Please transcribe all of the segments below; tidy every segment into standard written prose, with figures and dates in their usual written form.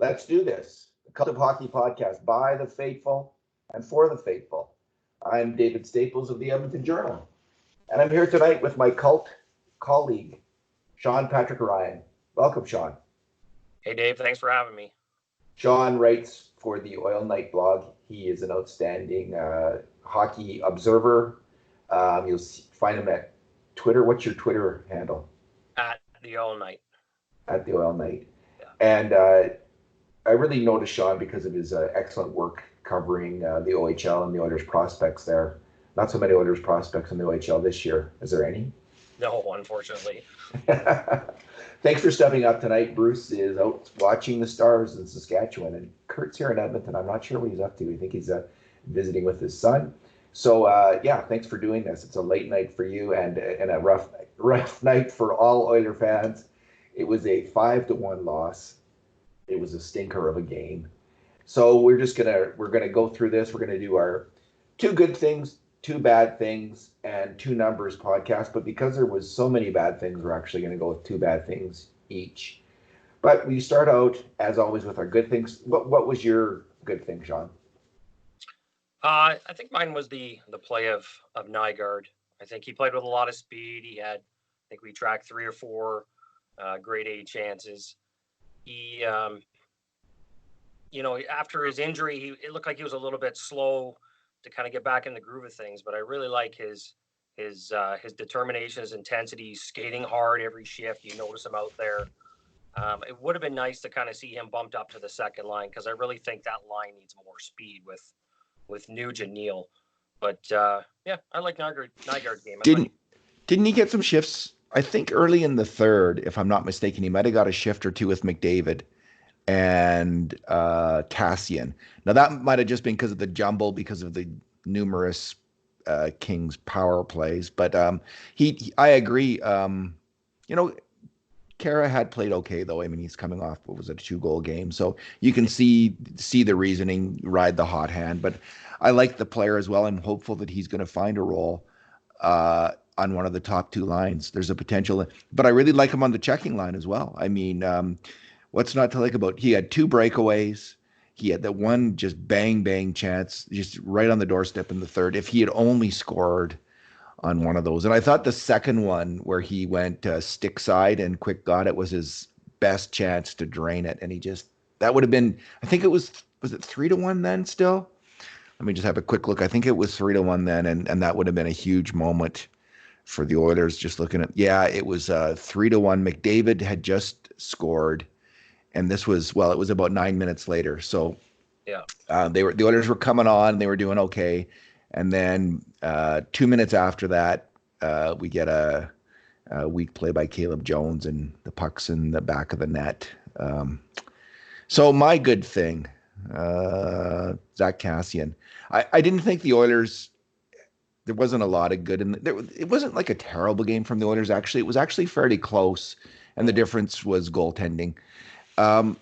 Let's do this. The Cult of Hockey podcast by the faithful and for the faithful. I'm David Staples of the Edmonton Journal, and I'm here tonight with my cult colleague, Sean Patrick Ryan. Welcome, Sean. Hey, Dave. Thanks for having me. Sean writes for the Oil Night blog. He is an outstanding hockey observer. You'll find him at Twitter. What's your Twitter handle? At the Oil Night. At the Oil Night. Yeah. And I really noticed Sean because of his excellent work covering the OHL and the Oilers prospects there. Not so many Oilers prospects in the OHL this year. Is there any? No, unfortunately. Thanks for stepping up tonight. Bruce is out watching the Stars in Saskatchewan, and Kurt's here in Edmonton. I'm not sure what he's up to. I think he's visiting with his son. So, thanks for doing this. It's a late night for you and a rough night for all Oiler fans. It was a 5-1 loss. It was a stinker of a game. So we're gonna go through this. We're gonna do our 2 good things, 2 bad things, and 2 numbers podcast. But because there was so many bad things, we're actually gonna go with 2 bad things each. But we start out as always with our good things. What was your good thing, Sean? I think mine was the play of Nygaard. I think he played with a lot of speed. He had, I think we tracked 3 or 4 grade A chances. He, after his injury, it looked like he was a little bit slow to kind of get back in the groove of things. But I really like his determination, his intensity, skating hard every shift. You notice him out there. It would have been nice to kind of see him bumped up to the second line because I really think that line needs more speed with Nuge and Neal. But I like Nygaard's game. Didn't he get some shifts? I think early in the third, if I'm not mistaken, he might have got a shift or 2 with McDavid and Kassian. Now that might have just been because of the jumble, because of the numerous Kings power plays. But I agree. Kara had played okay though. I mean, he's coming off what was it, a 2-goal game, so you can see the reasoning, ride the hot hand. But I like the player as well. I'm hopeful that he's going to find a role on one of the top 2 lines. There's a potential, but I really like him on the checking line as well. I mean, what's not to like about? He had 2 breakaways. He had that one just bang chance, just right on the doorstep in the third. If he had only scored on one of those, and I thought the second one where he went stick side and Quick got it was his best chance to drain it, and that would have been. I think it was it 3-1 then still. Let me just have a quick look. I think it was 3-1 then, and that would have been a huge moment for the Oilers. Just looking at, it was 3-1. McDavid had just scored, and this was, it was about 9 minutes later. So the Oilers were coming on, they were doing okay, and then 2 minutes after that, we get a weak play by Caleb Jones, and the puck's in the back of the net. So my good thing, Zach Kassian. I didn't think the Oilers. There wasn't a lot of good in there. It wasn't like a terrible game from the Oilers. Actually, it was actually fairly close, and the difference was goaltending. But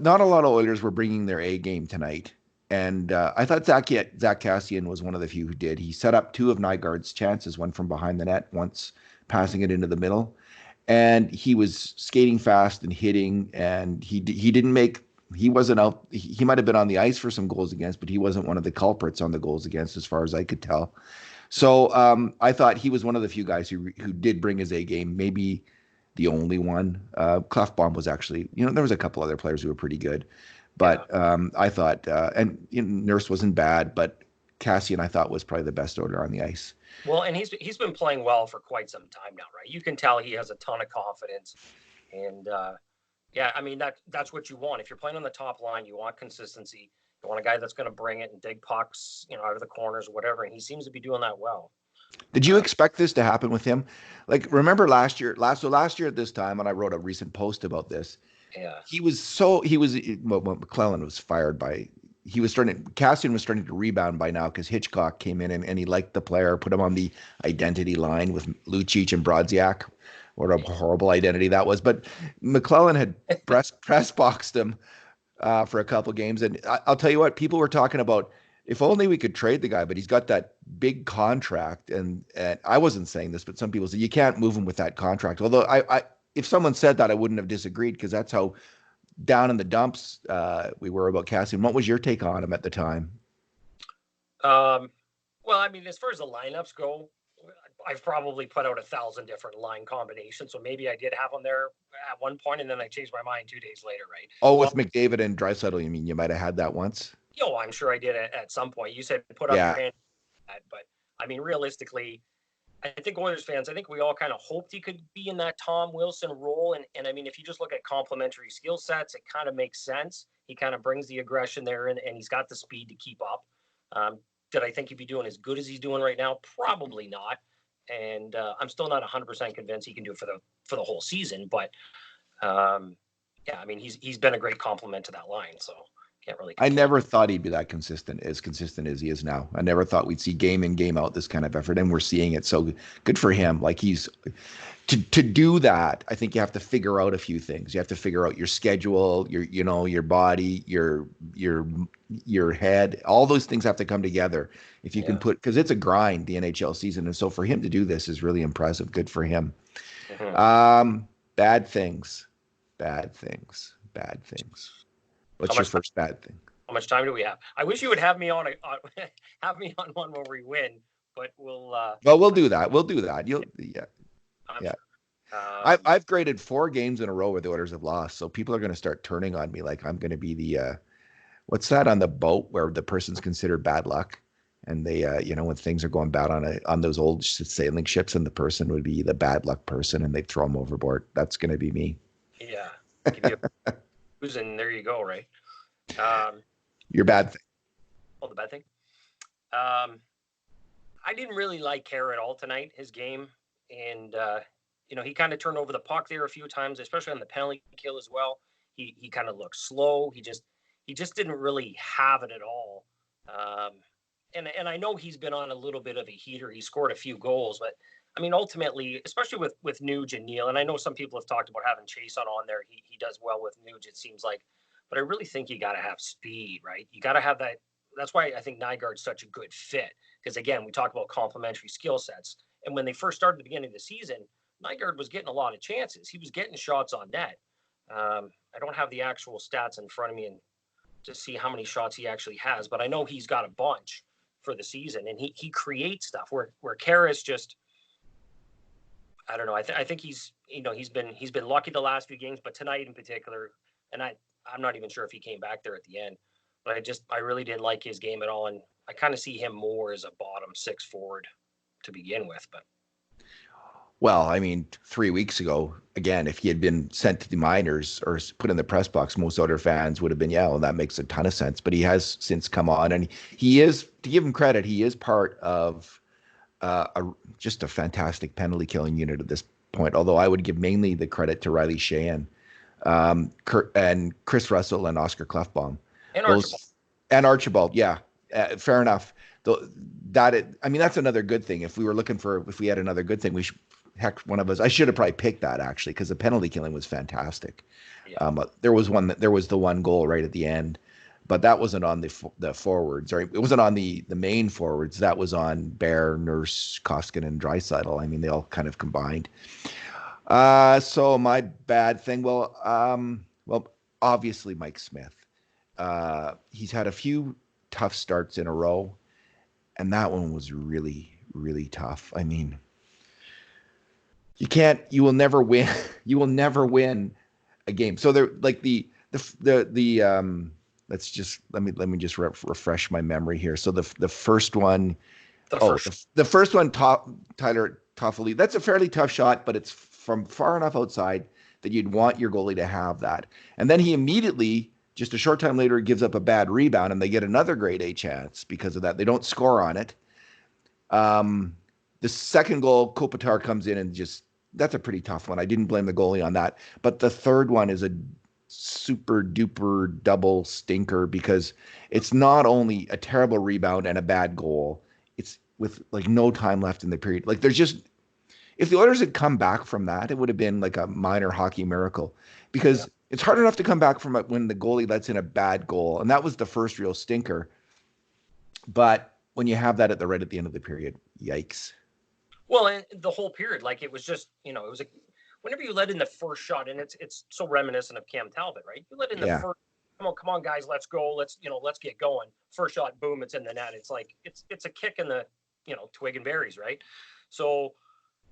not a lot of Oilers were bringing their A game tonight, and I thought Zach Kassian was one of the few who did. He set up 2 of Nygaard's chances, one from behind the net, once passing it into the middle, and he was skating fast and hitting, and he didn't make. He wasn't out. He might have been on the ice for some goals against, but he wasn't one of the culprits on the goals against, as far as I could tell. So I thought he was one of the few guys who did bring his A game, maybe the only one. Klefbom was actually, there was a couple other players who were pretty good, but I thought, Nurse wasn't bad, but Kassian I thought was probably the best Oiler on the ice. Well, and he's been playing well for quite some time now, right? You can tell he has a ton of confidence, and I mean, that's what you want. If you're playing on the top line, you want consistency. You want a guy that's going to bring it and dig pucks, out of the corners or whatever. And he seems to be doing that well. Did you expect this to happen with him? Like, remember last year at this time, and I wrote a recent post about this. Yeah. McClellan was fired by, Kassian was starting to rebound by now because Hitchcock came in and he liked the player, put him on the identity line with Lucic and Brodziak. What a horrible identity that was. But McClellan had press boxed him for a couple games. And I'll tell you what, people were talking about, if only we could trade the guy, but he's got that big contract. And I wasn't saying this, but some people say you can't move him with that contract. Although if someone said that, I wouldn't have disagreed, because that's how down in the dumps we were about Kassian. What was your take on him at the time? Well, I mean, as far as the lineups go, I've probably put out 1,000 different line combinations. So maybe I did have him there at one point, and then I changed my mind 2 days later, right? Oh, Well, with McDavid and Draisaitl, you mean you might have had that once? I'm sure I did at some point. You said put up your Yeah. hand, but I mean, realistically, I think Oilers fans, I think we all kind of hoped he could be in that Tom Wilson role. And I mean, if you just look at complementary skill sets, it kind of makes sense. He kind of brings the aggression there, and he's got the speed to keep up. Did I think he'd be doing as good as he's doing right now? Probably not. And I'm still not 100% convinced he can do it for the whole season. But yeah, I mean, he's been a great complement to that line. So can't really I complain. never thought he'd be that consistent as he is now. I never thought we'd see game in, game out this kind of effort, and we're seeing it. So good for him. Like he's to do that. I think you have to figure out a few things. You have to figure out your schedule, your body, your head. All those things have to come together. If you can because it's a grind, the NHL season, and so for him to do this is really impressive. Good for him. Mm-hmm. Bad things. What's your first bad thing? How much time do we have? I wish you would have me on have me on one where we win, but we'll. Well, we'll do that. Yeah. I've graded 4 games in a row where the Oilers have lost, so people are going to start turning on me like I'm going to be the what's that on the boat where the person's considered bad luck, and they when things are going bad on those old sailing ships, and the person would be the bad luck person, and they throw them overboard. That's going to be me. Yeah. Who's in? There you go. Right. Your bad thing. Oh, the bad thing. I didn't really like Kerr at all tonight. His game, and he kind of turned over the puck there a few times, especially on the penalty kill as well. He kind of looked slow. He just didn't really have it at all. And I know he's been on a little bit of a heater. He scored a few goals, but I mean, ultimately, especially with Nuge and Neal, and I know some people have talked about having Chiasson on there. He does well with Nuge, it seems like. But I really think you got to have speed, right? You got to have that. That's why I think Nygaard's such a good fit. Because, again, we talk about complementary skill sets. And when they first started at the beginning of the season, Nygaard was getting a lot of chances. He was getting shots on net. I don't have the actual stats in front of me and to see how many shots he actually has, but I know he's got a bunch for the season, and he creates stuff where Karras just, I don't know. I think he's been lucky the last few games, but tonight in particular, and I'm not even sure if he came back there at the end, but I really didn't like his game at all, and I kind of see him more as a bottom 6 forward to begin with. But well, I mean, 3 weeks ago, again, if he had been sent to the minors or put in the press box, most other fans would have been, well, that makes a ton of sense. But he has since come on, and he is, to give him credit, he is part of just a fantastic penalty killing unit at this point. Although I would give mainly the credit to Riley Sheahan, and Chris Russell and Oscar Klefbom. And Archibald, yeah, fair enough. That's another good thing. If we had another good thing, one of us, I should have probably picked that actually, because the penalty killing was fantastic. Yeah. There was the one goal right at the end, but that wasn't on the forwards, or it wasn't on the main forwards. That was on Bear, Nurse, Koskinen, and Draisaitl. I mean, they all kind of combined. So my bad thing, well, obviously Mike Smith. He's had a few tough starts in a row, and that one was really, really tough. I mean, you will never win. You will never win a game. So they're like let me just refresh my memory here. So the first one, the first one, Tyler Toffoli, that's a fairly tough shot, but it's from far enough outside that you'd want your goalie to have that. And then he immediately, just a short time later, gives up a bad rebound, and they get another grade A chance because of that. They don't score on it. The second goal, Kopitar comes in and that's a pretty tough one. I didn't blame the goalie on that. But the third one is a super duper double stinker, because it's not only a terrible rebound and a bad goal, it's with like no time left in the period. Like if the Oilers had come back from that, it would have been like a minor hockey miracle, because it's hard enough to come back from it when the goalie lets in a bad goal. And that was the first real stinker. But when you have that right at the end of the period, yikes. Well, and the whole period, like it was just, whenever you let in the first shot, and it's so reminiscent of Cam Talbot, right? You let in the Yeah. first. Come on, guys, let's go. Let's get going. First shot, boom, it's in the net. It's like it's a kick in the twig and berries, right? So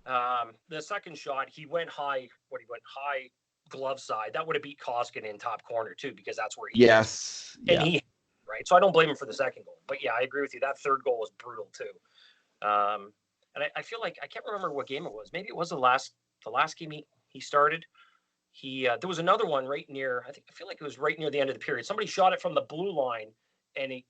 the second shot, he went high. He went high glove side. That would have beat Koskinen in top corner too, because that's where he Yes. is. And he right. So I don't blame him for the second goal. But yeah, I agree with you. That third goal was brutal too. And I feel like I can't remember what game it was. Maybe it was the last game he started. There was another one right near. I feel like it was right near the end of the period. Somebody shot it from the blue line, and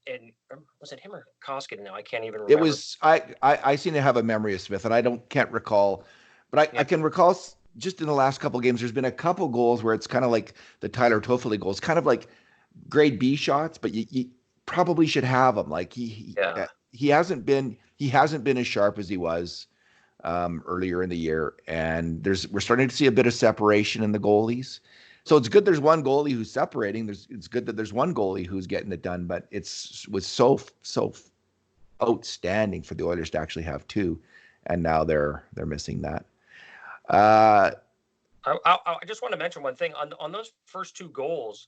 was it him or Koskinen? Now I can't even remember. It was I seem to have a memory of Smith, and I can't recall, but I can recall just in the last couple of games. There's been a couple goals where it's kind of like the Tyler Toffoli goals, kind of like grade B shots, but you probably should have them. Like he hasn't been as sharp as he was earlier in the year, and we're starting to see a bit of separation in the goalies. So it's good there's one goalie who's separating. It's good that there's one goalie who's getting it done, but was so outstanding for the Oilers to actually have two, and now they're missing that. I just want to mention one thing on those first two goals.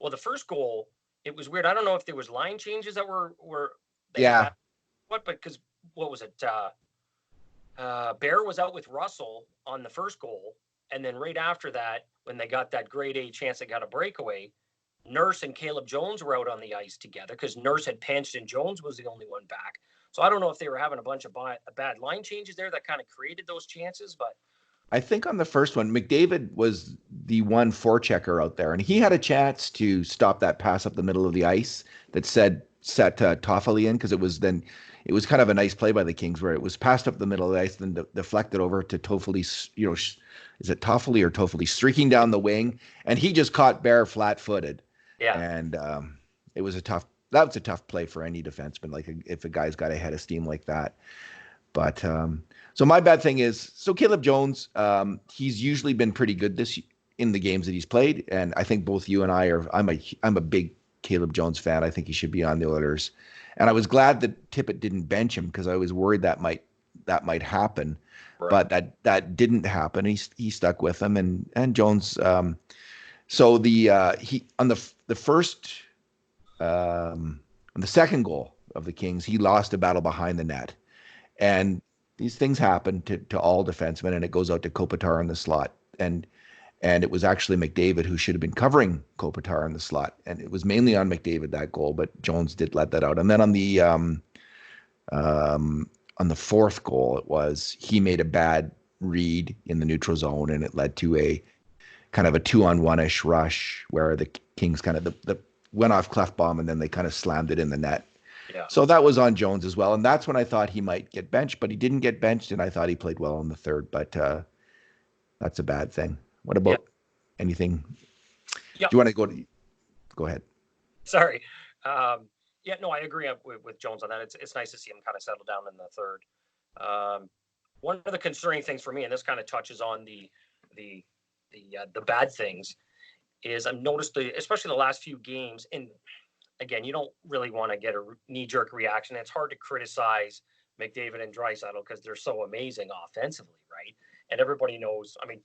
Well, the first goal, it was weird. I don't know if there was line changes that were because what was it? Bear was out with Russell on the first goal, and then right after that, when they got that grade A chance, they got a breakaway. Nurse and Caleb Jones were out on the ice together because Nurse had pinched and Jones was the only one back. So I don't know if they were having a bunch of bad line changes there that kind of created those chances, but I think on the first one, McDavid was the one forechecker out there, and he had a chance to stop that pass up the middle of the ice that set Toffoli in, because it was kind of a nice play by the Kings where it was passed up the middle of the ice, then deflected over to Toffoli. Is it Toffoli or Toffoli streaking down the wing, and he just caught Bear flat-footed. Yeah, and it was a tough play for any defenseman. Like if a guy's got a head of steam like that. But so my bad thing is, so Caleb Jones, he's usually been pretty good in the games that he's played, and I think both you and I are. I'm a big Caleb Jones fan. I think he should be on the Oilers, and I was glad that Tippett didn't bench him because I was worried that might happen, right. But that didn't happen. He stuck with him, and Jones. So he on the first on the second goal of the Kings, he lost a battle behind the net. And these things happen to all defensemen, and it goes out to Kopitar in the slot. And it was actually McDavid who should have been covering Kopitar in the slot. And it was mainly on McDavid, that goal, but Jones did let that out. And then on the fourth goal, he made a bad read in the neutral zone, and it led to a kind of a 2-on-1-ish rush where the Kings kind of the went off Klefbom, and then they kind of slammed it in the net. Yeah. So that was on Jones as well. And that's when I thought he might get benched, but he didn't get benched, and I thought he played well on the third, but that's a bad thing. What about anything? Yeah. Do you want to go ahead? Sorry. I agree with Jones on that. It's nice to see him kind of settle down in the third. One of the concerning things for me, and this kind of touches on the bad things, is I've noticed especially the last few games, and again, you don't really want to get a knee-jerk reaction. It's hard to criticize McDavid and Draisaitl because they're so amazing offensively, right? And everybody knows, I mean,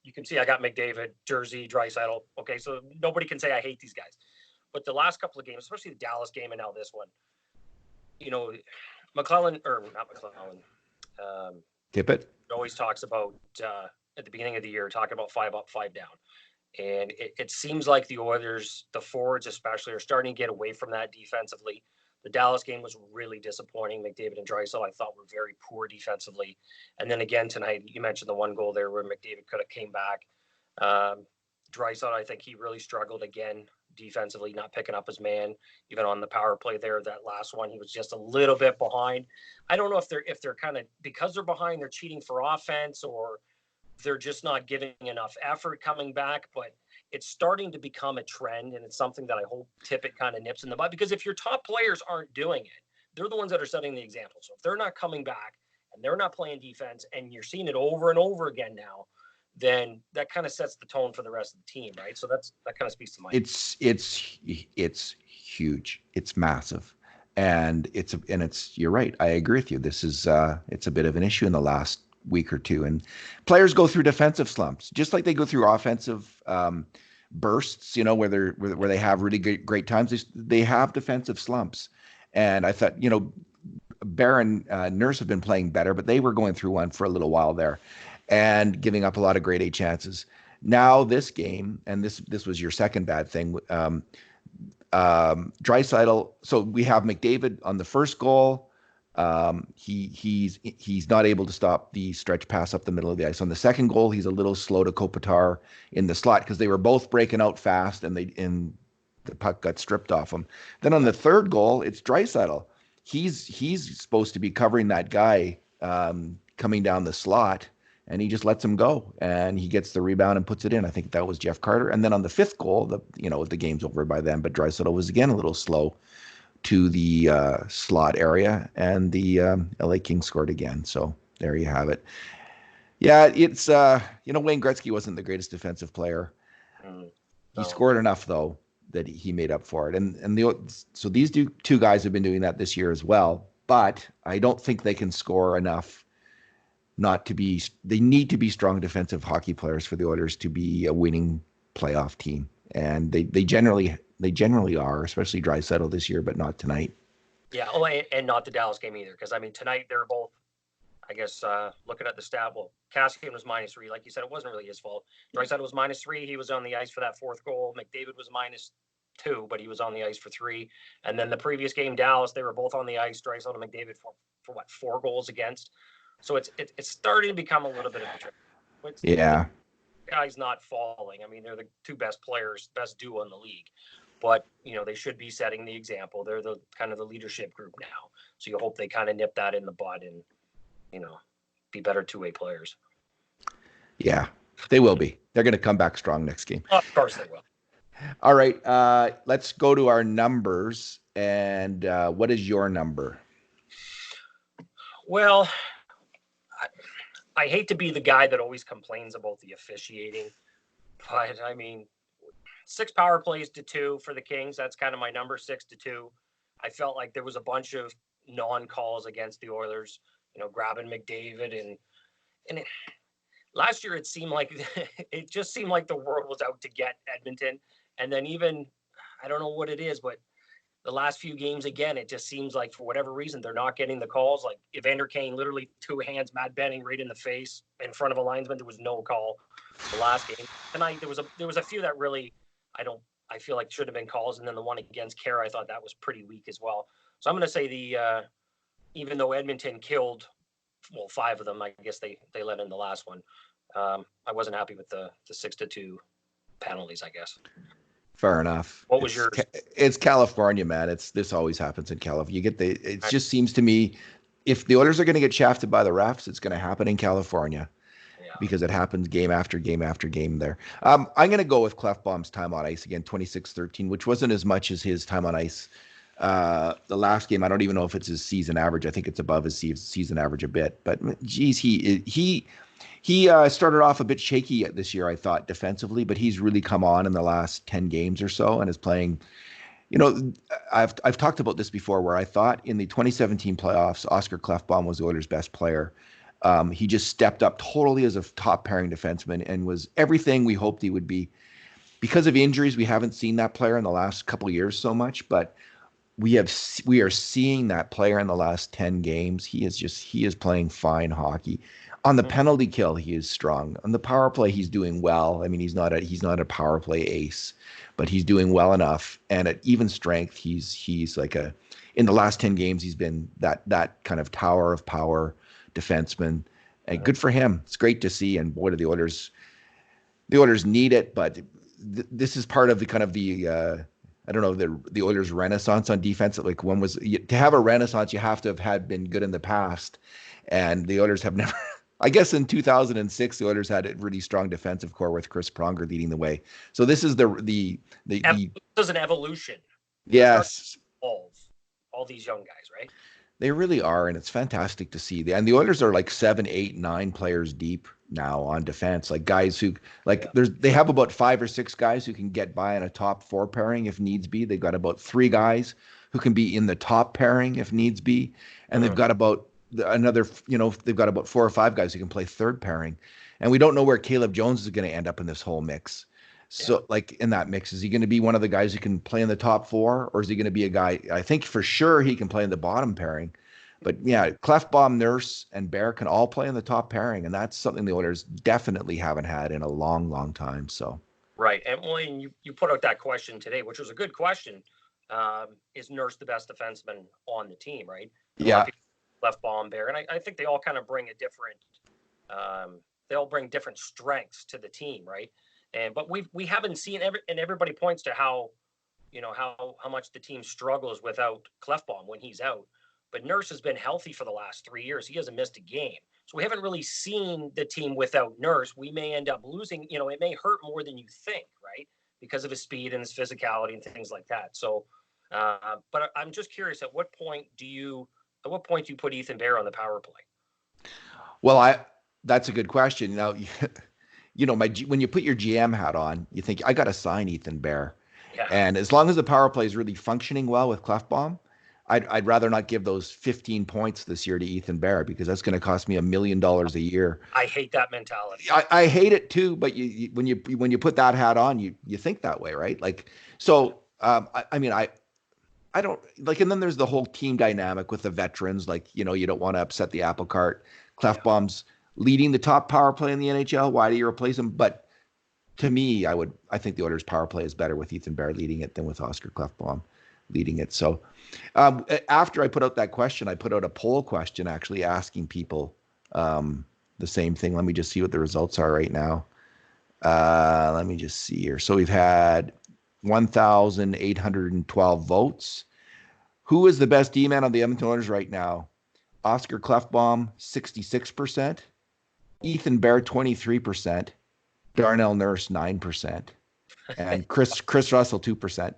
you can see I got McDavid, Jersey, Draisaitl. Okay, so nobody can say I hate these guys. But the last couple of games, especially the Dallas game and now this one, Tippett always talks about at the beginning of the year, talking about 5 up, 5 down. And it seems like the Oilers, the forwards especially, are starting to get away from that defensively. The Dallas game was really disappointing. McDavid and Draisaitl, I thought, were very poor defensively. And then again tonight, you mentioned the one goal there where McDavid could have came back. Draisaitl, I think he really struggled again defensively, not picking up his man. Even on the power play there, that last one, he was just a little bit behind. I don't know if they're kind of, because they're behind, they're cheating for offense, or they're just not giving enough effort coming back, but it's starting to become a trend, and it's something that I hope Tippett kind of nips in the bud, because if your top players aren't doing it, they're the ones that are setting the example. So if they're not coming back and they're not playing defense, and you're seeing it over and over again now, then that kind of sets the tone for the rest of the team, right? So that kind of speaks to my. It's huge. It's massive, and it's you're right. I agree with you. This is it's a bit of an issue in the last week or two. And players go through defensive slumps, just like they go through offensive bursts, where they have really great times. They have defensive slumps. And I thought, Bear and Nurse have been playing better, but they were going through one for a little while there and giving up a lot of grade A chances. Now this game, and this was your second bad thing, Draisaitl. So we have McDavid on the first goal. He's not able to stop the stretch pass up the middle of the ice. On the second goal, he's a little slow to Kopitar in the slot because they were both breaking out fast, and the puck got stripped off him. Then on the third goal, it's Draisaitl. He's supposed to be covering that guy coming down the slot, and he just lets him go, and he gets the rebound and puts it in. I think that was Jeff Carter. And then on the fifth goal, the game's over by then, but Draisaitl was again a little slow to the slot area, and the LA Kings scored again. So there you have it. Yeah, it's Wayne Gretzky wasn't the greatest defensive player. He scored enough though that he made up for it. So these two guys have been doing that this year as well, but I don't think they can score enough they need to be strong defensive hockey players for the Oilers to be a winning playoff team. And they generally are, especially Draisaitl this year, but not tonight. Yeah. Oh, and not the Dallas game either. Cause I mean, tonight they're both, I guess, looking at the stat, well, Kassian was -3. Like you said, it wasn't really his fault. Draisaitl was -3. He was on the ice for that fourth goal. McDavid was -2, but he was on the ice for 3. And then the previous game, Dallas, they were both on the ice. Draisaitl and McDavid for what, 4 goals against. So it's starting to become a little bit of a trick. Yeah. Guys not falling. I mean, they're the two best players, best duo in the league. But, they should be setting the example. They're the kind of the leadership group now. So you hope they kind of nip that in the bud and, be better two-way players. Yeah, they will be. They're going to come back strong next game. Oh, of course they will. All right, let's go to our numbers. And what is your number? Well, I hate to be the guy that always complains about the officiating, but I mean, 6 power plays to 2 for the Kings. That's kind of my number, 6-2. I felt like there was a bunch of non-calls against the Oilers, grabbing McDavid and last year it just seemed like the world was out to get Edmonton. And then even, I don't know what it is, but the last few games, again, it just seems like for whatever reason, they're not getting the calls. Like Evander Kane, literally 2 hands, Matt Benning right in the face in front of a linesman. There was no call the last game. Tonight, there was a few that really, I feel like should have been calls. And then the one against Kara, I thought that was pretty weak as well. So I'm going to say even though Edmonton killed, 5 of them, I guess they let in the last one. I wasn't happy with the 6-2 penalties, I guess. Fair enough. What was yours? It's California, man. This always happens in California. It just seems to me, if the Oilers are going to get shafted by the refs, it's going to happen in California. Yeah. Because it happens game after game after game there. I'm going to go with Klefbom's time on ice again, 26-13, which wasn't as much as his time on ice the last game. I don't even know if it's his season average. I think it's above his season average a bit. But geez, he started off a bit shaky this year, I thought, defensively, but he's really come on in the last 10 games or so and is playing. I've talked about this before, where I thought in the 2017 playoffs, Oscar Klefbom was the Oilers' best player. He just stepped up totally as a top pairing defenseman and was everything we hoped he would be. Because of injuries, we haven't seen that player in the last couple of years so much, but we are seeing that player in the last 10 games. He is playing fine hockey. On the penalty kill, he is strong. On the power play, he's doing well. I mean, he's not a power play ace, but he's doing well enough. And at even strength, he's like in the last 10 games, he's been that kind of tower of power defenseman. And good for him. It's great to see. And boy, do the Oilers need it. But this is part of the kind of the the Oilers' renaissance on defense. Like, to have a renaissance, you have to have been good in the past. And the Oilers have never. I guess in 2006, the Oilers had a really strong defensive core with Chris Pronger leading the way. So this is this is an evolution. Yes. All these young guys, right? They really are, and it's fantastic to see. And the Oilers are like 7, 8, 9 players deep now on defense. Like guys who they have about 5 or 6 guys who can get by in a top 4 pairing if needs be. They've got about 3 guys who can be in the top pairing if needs be, and they've got about another, they've got about 4 or 5 guys who can play third pairing, and we don't know where Caleb Jones is going to end up in this whole mix. So, like in that mix, is he going to be one of the guys who can play in the top 4, or is he going to be a guy? I think for sure he can play in the bottom pairing, but yeah, Klefbom, Nurse, and Bear can all play in the top pairing, and that's something the Oilers definitely haven't had in a long, long time. So, right, and when you put out that question today, which was a good question, is Nurse the best defenseman on the team? Right? Yeah. Klefbom, Bear, and I think they all kind of bring a different. They all bring different strengths to the team, right? But we haven't seen and everybody points to how much the team struggles without Klefbom when he's out. But Nurse has been healthy for the last 3 years. He hasn't missed a game. So we haven't really seen the team without Nurse. We may end up losing, it may hurt more than you think, right? Because of his speed and his physicality and things like that. So but I'm just curious, at what point do you put Ethan Bear on the power play? Well, that's a good question. When you put your GM hat on, you think I got to sign Ethan Bear, and as long as the power play is really functioning well with Klefbom, I'd rather not give those 15 points this year to Ethan Bear, because that's going to cost me $1 million a year. I hate that mentality. I hate it too, but when you put that hat on, you think that way, right? Like, so I don't like, and then there's the whole team dynamic with the veterans. Like, you don't want to upset the apple cart. Klefbom's leading the top power play in the NHL. Why do you replace him? But to me, I think the Oilers' power play is better with Ethan Bear leading it than with Oscar Klefbom leading it. So after I put out that question, I put out a poll question actually asking people the same thing. Let me just see what the results are right now. Let me just see here. So we've had 1,812 votes. Who is the best D-man on the Edmonton Oilers right now? Oscar Klefbom, 66%. Ethan Bear, 23%. Darnell Nurse, 9%. And Chris Russell, 2%.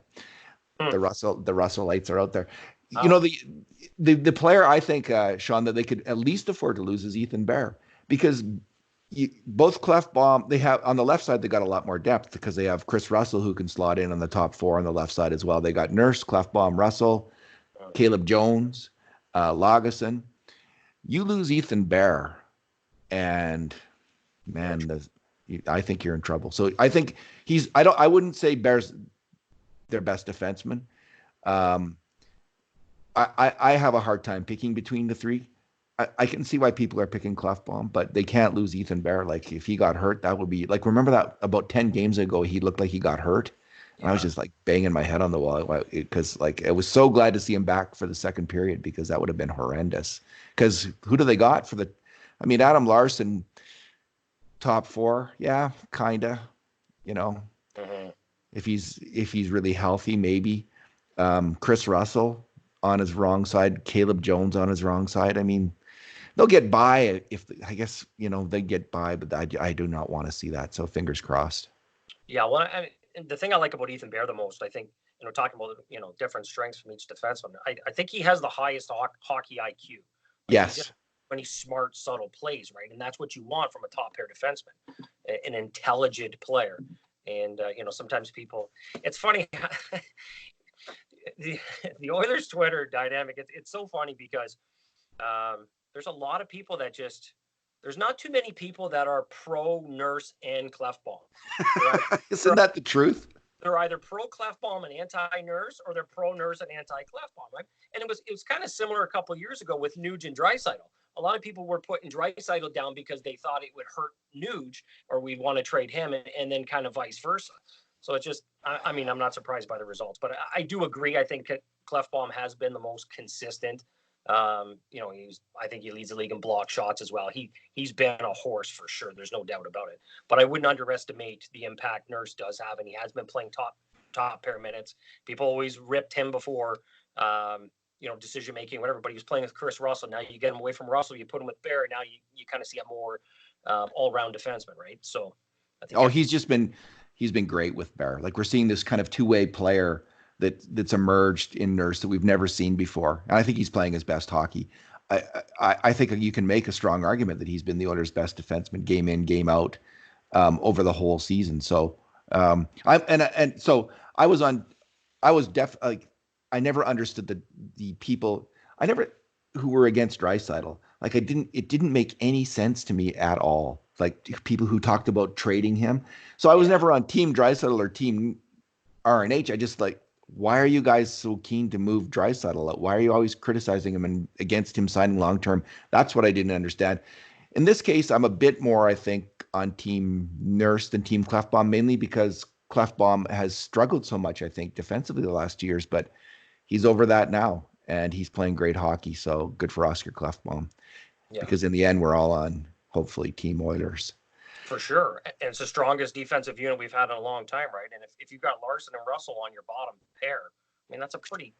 The Russell lights are out there. The player I think, Sean, that they could at least afford to lose is Ethan Bear, because both Klefbom, they have on the left side, they got a lot more depth because they have Chris Russell who can slot in on the top 4 on the left side as well. They got Nurse, Klefbom, Russell, Caleb Jones, Lagesson. You lose Ethan Bear, and man, I think you're in trouble. So I think I wouldn't say Bear's their best defenseman. I have a hard time picking between the three. I can see why people are picking Klefbom, but they can't lose Ethan Bear. Like, if he got hurt, that would be like, remember that about 10 games ago, he looked like he got hurt. And I was just like banging my head on the wall because I was so glad to see him back for the second period, because that would have been horrendous. Because who do they got for Adam Larson, top 4. Yeah, kinda, if he's really healthy, maybe. Chris Russell on his wrong side, Caleb Jones on his wrong side. I mean, they'll get by they get by, but I do not want to see that. So fingers crossed. Yeah. Well, the thing I like about Ethan Bear the most, I think, talking about, different strengths from each defenseman, I think he has the highest hockey IQ. Yes. When he's smart, subtle plays, right? And that's what you want from a top pair defenseman, an intelligent player. And, sometimes people, it's funny, the Oilers Twitter dynamic, it's so funny because there's a lot of people that there's not too many people that are pro Nurse and Klefbom. Isn't that the truth? They're either pro Klefbom and anti Nurse, or they're pro Nurse and anti Klefbom, right? And it was kind of similar a couple of years ago with Nuge and Draisaitl. A lot of people were putting Draisaitl down because they thought it would hurt Nuge, or we'd want to trade him, and then kind of vice versa. So it's just, I'm not surprised by the results, but I do agree. I think Klefbom has been the most consistent. I think he leads the league in block shots as well. He's been a horse for sure. There's no doubt about it. But I wouldn't underestimate the impact Nurse does have, and he has been playing top pair minutes. People always ripped him before, decision making, whatever. But he was playing with Chris Russell. Now you get him away from Russell, you put him with Bear. Now you kind of see a more all round defenseman, right? So I think he's been great with Bear. Like, we're seeing this kind of two-way player that's emerged in Nurse that we've never seen before. And I think he's playing his best hockey. I think you can make a strong argument that he's been the Oilers' best defenseman game in, game out, over the whole season. So I never understood the people. who were against Draisaitl. Like it didn't make any sense to me at all. Like people who talked about trading him. So I was never on team Draisaitl or team RNH. I just like, why are you guys so keen to move Draisaitl? Why are you always criticizing him and against him signing long term? That's what I didn't understand. In this case, I'm a bit more, I think, on team Nurse than team Klefbom, mainly because Klefbom has struggled so much, I think, defensively the last 2 years, but he's over that now and he's playing great hockey. So good for Oscar Klefbom. Yeah. Because in the end, we're all on, hopefully, Team Oilers. For sure. And it's the strongest defensive unit we've had in a long time, right? And if you've got Larson and Russell on your bottom pair, I mean, that's a pretty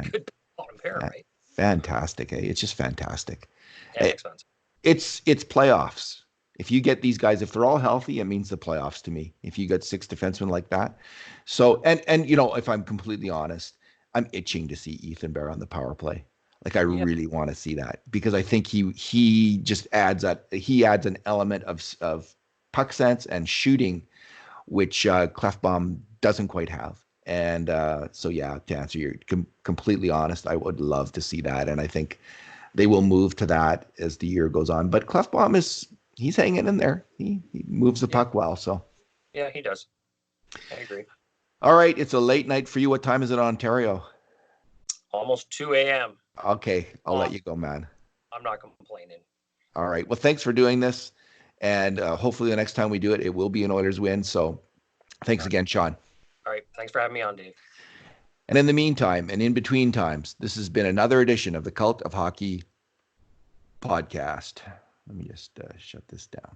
good bottom pair, right? Fantastic. It's just fantastic. And expensive. It's playoffs. If you get these guys, if they're all healthy, it means the playoffs to me. If you got 6 defensemen like that. So, and you know, if I'm completely honest, I'm itching to see Ethan Bear on the power play. Like I really want to see that because I think he just adds an element of puck sense and shooting, which Klefbom doesn't quite have. And so yeah, to answer you completely honest, I would love to see that, and I think they will move to that as the year goes on. But Klefbom he's hanging in there. He moves the puck well. So yeah, he does. I agree. All right, it's a late night for you. What time is it in Ontario? Almost 2 a.m. Okay, I'll let you go, man. I'm not complaining. All right. Well, thanks for doing this. And hopefully the next time we do it, it will be an Oilers win. So thanks again, Sean. All right. Thanks for having me on, Dave. And in the meantime, and in between times, this has been another edition of the Cult of Hockey podcast. Let me just shut this down.